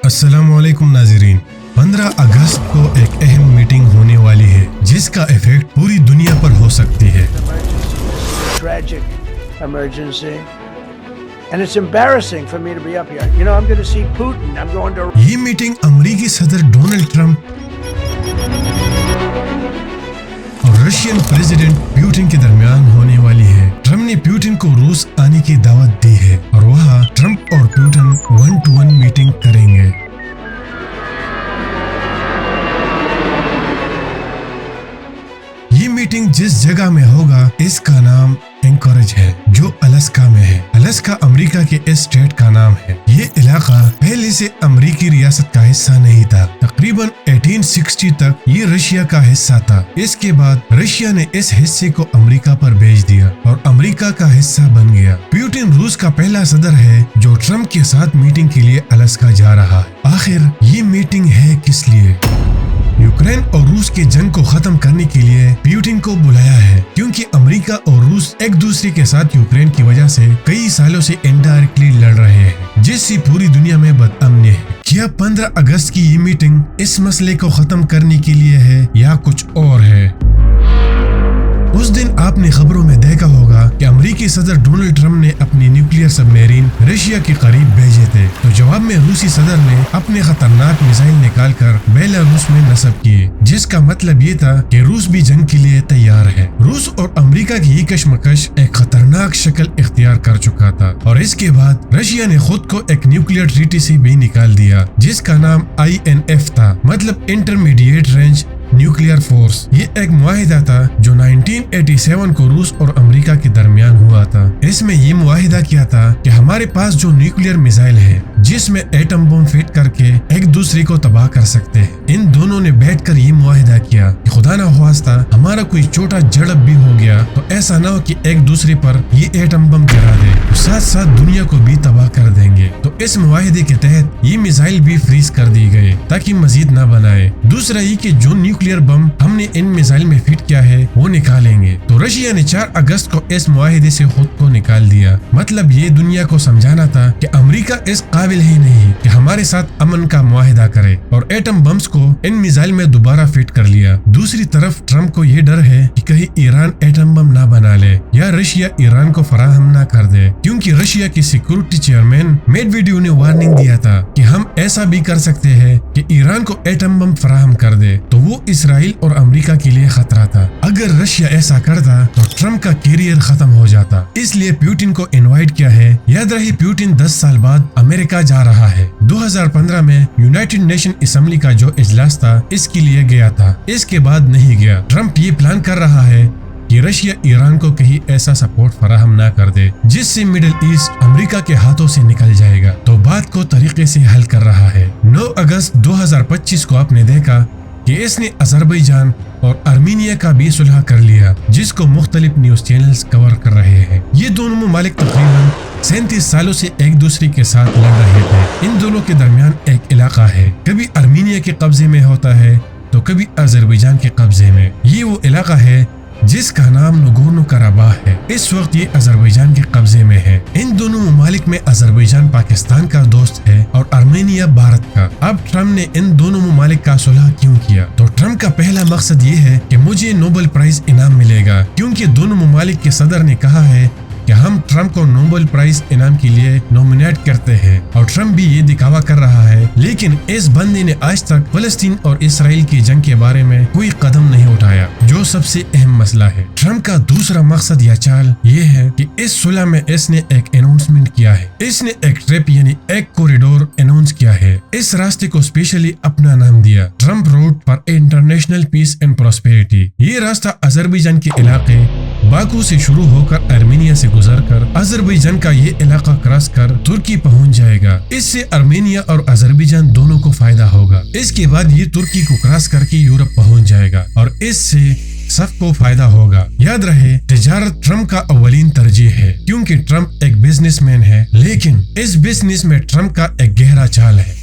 السلام علیکم ناظرین، 15 اگست کو ایک اہم میٹنگ ہونے والی ہے جس کا ایفیکٹ پوری دنیا پر ہو سکتی ہے۔ یہ میٹنگ امریکی صدر ڈونلڈ ٹرمپ اور رشین پریزیڈنٹ پیوٹن کے درمیان ہونے والی ہے۔ ٹرمپ نے پیوٹن کو روس آنے کی دعوت دی ہے اور وہاں ٹرمپ اور پیوٹن 1-to-1 میٹنگ کریں گے۔ یہ میٹنگ جس جگہ میں ہوگا اس کا نام اینکورج ہے جو الاسکا میں ہے۔ الاسکا امریکہ کے اسٹیٹ کا نام ہے۔ یہ علاقہ پہلے سے امریکی ریاست کا حصہ نہیں تھا۔ تقریباً 1860 تک یہ رشیا کا حصہ تھا۔ اس کے بعد رشیا نے اس حصے کو امریکہ پر بھیج دیا اور امریکہ کا حصہ بن گیا۔ پیوٹن روس کا پہلا صدر ہے جو ٹرمپ کے ساتھ میٹنگ کے لیے الاسکا جا رہا ہے۔ آخر یہ میٹنگ ہے کس لیے؟ یوکرین اور روس کے جنگ کو ختم کرنے کے لیے پیوٹن کو بلایا ہے، کیونکہ امریکہ اور روس ایک دوسرے کے ساتھ یوکرین کی وجہ سے کئی سالوں سے انڈائریکٹلی لڑ رہے ہیں، جس سے پوری دنیا میں بد امنی ہے۔ کیا 15 اگست کی یہ میٹنگ اس مسئلے کو ختم کرنے کے لیے ہے یا کچھ اور ہے؟ اس دن آپ نے خبروں میں دیکھا ہوگا کہ امریکی صدر ڈونلڈ ٹرمپ نے اپنی نیوکلیئر سب میرین رشیا کے قریب بھیجے تھے، تو جواب میں روسی صدر نے اپنے خطرناک میزائل نکال کر بیلاروس میں نصب کیے، جس کا مطلب یہ تھا کہ روس بھی جنگ کے لیے تیار ہے۔ روس اور امریکہ کی یہ کشمکش ایک خطرناک شکل اختیار کر چکا تھا، اور اس کے بعد رشیا نے خود کو ایک نیوکلیئر ٹریٹی سے بھی نکال دیا جس کا نام INF تھا، مطلب انٹرمیڈیٹ رینج نیوکلیئر فورس۔ یہ ایک معاہدہ تھا جو 1987 کو روس اور امریکہ کے درمیان ہوا تھا۔ اس میں یہ معاہدہ کیا تھا کہ ہمارے پاس جو نیوکلیئر میزائل ہے جس میں ایٹم بم فٹ کر کے ایک دوسرے کو تباہ کر سکتے ہیں، ان دونوں نے بیٹھ کر یہ معاہدہ کیا کہ خدا نہ خواستہ ہمارا کوئی چھوٹا جھڑپ بھی ہو گیا تو ایسا نہ ہو کہ ایک دوسرے پر یہ ایٹم بم گرا دے، تو ساتھ ساتھ دنیا کو بھی تباہ کر دیں گے۔ تو اس معاہدے کے تحت یہ میزائل بھی فریز کر دی گئے تاکہ مزید نہ بنائے۔ دوسرا یہ کہ جو نیوکلیئر بم ہم نے ان میزائل میں فٹ کیا ہے وہ نکالیں گے۔ تو رشیا نے 4 اگست کو اس معاہدے سے خود کو نکال دیا۔ مطلب یہ دنیا کو سمجھانا تھا کہ امریکہ اس قابل ہی نہیں کہ ہمارے ساتھ امن کا معاہدہ کرے، اور ایٹم بمز کو ان میزائل میں دوبارہ فٹ کر لیا۔ دوسری طرف ٹرمپ کو یہ ڈر ہے کہ کہیں ایران ایٹم بم نہ بنا لے یا رشیا ایران کو فراہم نہ کر دے، کیونکہ رشیا کے سیکورٹی چیئرمین میڈویڈیو نے وارننگ دیا تھا کہ ہم ایسا بھی کر سکتے ہیں کہ ایران کو ایٹم بم فراہم کر دے، تو وہ اسرائیل اور امریکہ کے لیے خطرہ تھا۔ اگر رشیا ایسا کرتا تو ٹرمپ کا کیریئر ختم ہو جاتا، اس لیے پیوٹن کو انوائٹ کیا ہے۔ یاد رہے پیوٹن 10 سال بعد امریکہ جا رہا ہے۔ 2015 میں یونائٹڈ نیشن اسمبلی کا جو اجلاس تھا اس کے لیے گیا تھا، اس کے بعد نہیں گیا۔ ٹرمپ یہ پلان کر رہا ہے کہ رشیا ایران کو کہیں ایسا سپورٹ فراہم نہ کر دے جس سے مڈل ایسٹ امریکہ کے ہاتھوں سے نکل جائے گا، تو بات کو طریقے سے حل کر رہا ہے۔ 9 اگست 2025 کو آپ نے دیکھا کہ اس نے آذربائیجان اور آرمینیا کا بھی صلح کر لیا، جس کو مختلف نیوز چینلز کور کر رہے ہیں۔ یہ دونوں ممالک تقریباً 37 سالوں سے ایک دوسرے کے ساتھ لڑ رہے تھے۔ ان دونوں کے درمیان ایک علاقہ ہے، کبھی آرمینیا کے قبضے میں ہوتا ہے تو کبھی آذربائیجان کے قبضے میں۔ یہ وہ علاقہ ہے جس کا نام نگورنو کراباخ ہے۔ اس وقت یہ آذربائیجان کے قبضے میں ہے۔ ان دونوں ممالک میں آذربائیجان پاکستان کا دوست ہے اور آرمینیا بھارت کا۔ اب ٹرمپ نے ان دونوں ممالک کا صلح کیوں کیا؟ تو ٹرمپ کا پہلا مقصد یہ ہے کہ مجھے نوبل پرائز انعام ملے گا، کیونکہ دونوں ممالک کے صدر نے کہا ہے کہ ہم ٹرمپ کو نوبل پرائز انعام کے لیے نومینیٹ کرتے ہیں، اور ٹرمپ بھی یہ دکھاوا کر رہا ہے، لیکن اس بندے نے آج تک فلسطین اور اسرائیل کی جنگ کے بارے میں کوئی قدم نہیں اٹھایا، جو سب سے اہم مسئلہ ہے۔ ٹرمپ کا دوسرا مقصد یا چال یہ ہے کہ اس صلح میں اس نے ایک اناؤنسمنٹ کیا ہے۔ اس نے ایک ٹرپ یعنی ایک کوریڈور اناؤنس کیا ہے۔ اس راستے کو اسپیشلی اپنا نام دیا، Trump road for international peace and prosperity. یہ راستہ آذربائیجان کے علاقے باکو سے شروع ہو کر آرمینیا سے گزر کر آذربائیجان کا یہ علاقہ کراس کر ترکی پہنچ جائے گا۔ اس سے آرمینیا اور آذربائیجان دونوں کو فائدہ ہوگا۔ اس کے بعد یہ ترکی کو کراس کر کے یورپ پہنچ جائے گا، اور اس سے سب کو فائدہ ہوگا۔ یاد رہے تجارت ٹرمپ کا اولین ترجیح ہے، کیونکہ ٹرمپ ایک بزنس مین ہے، لیکن اس بزنس میں ٹرمپ کا ایک گہرا چال ہے۔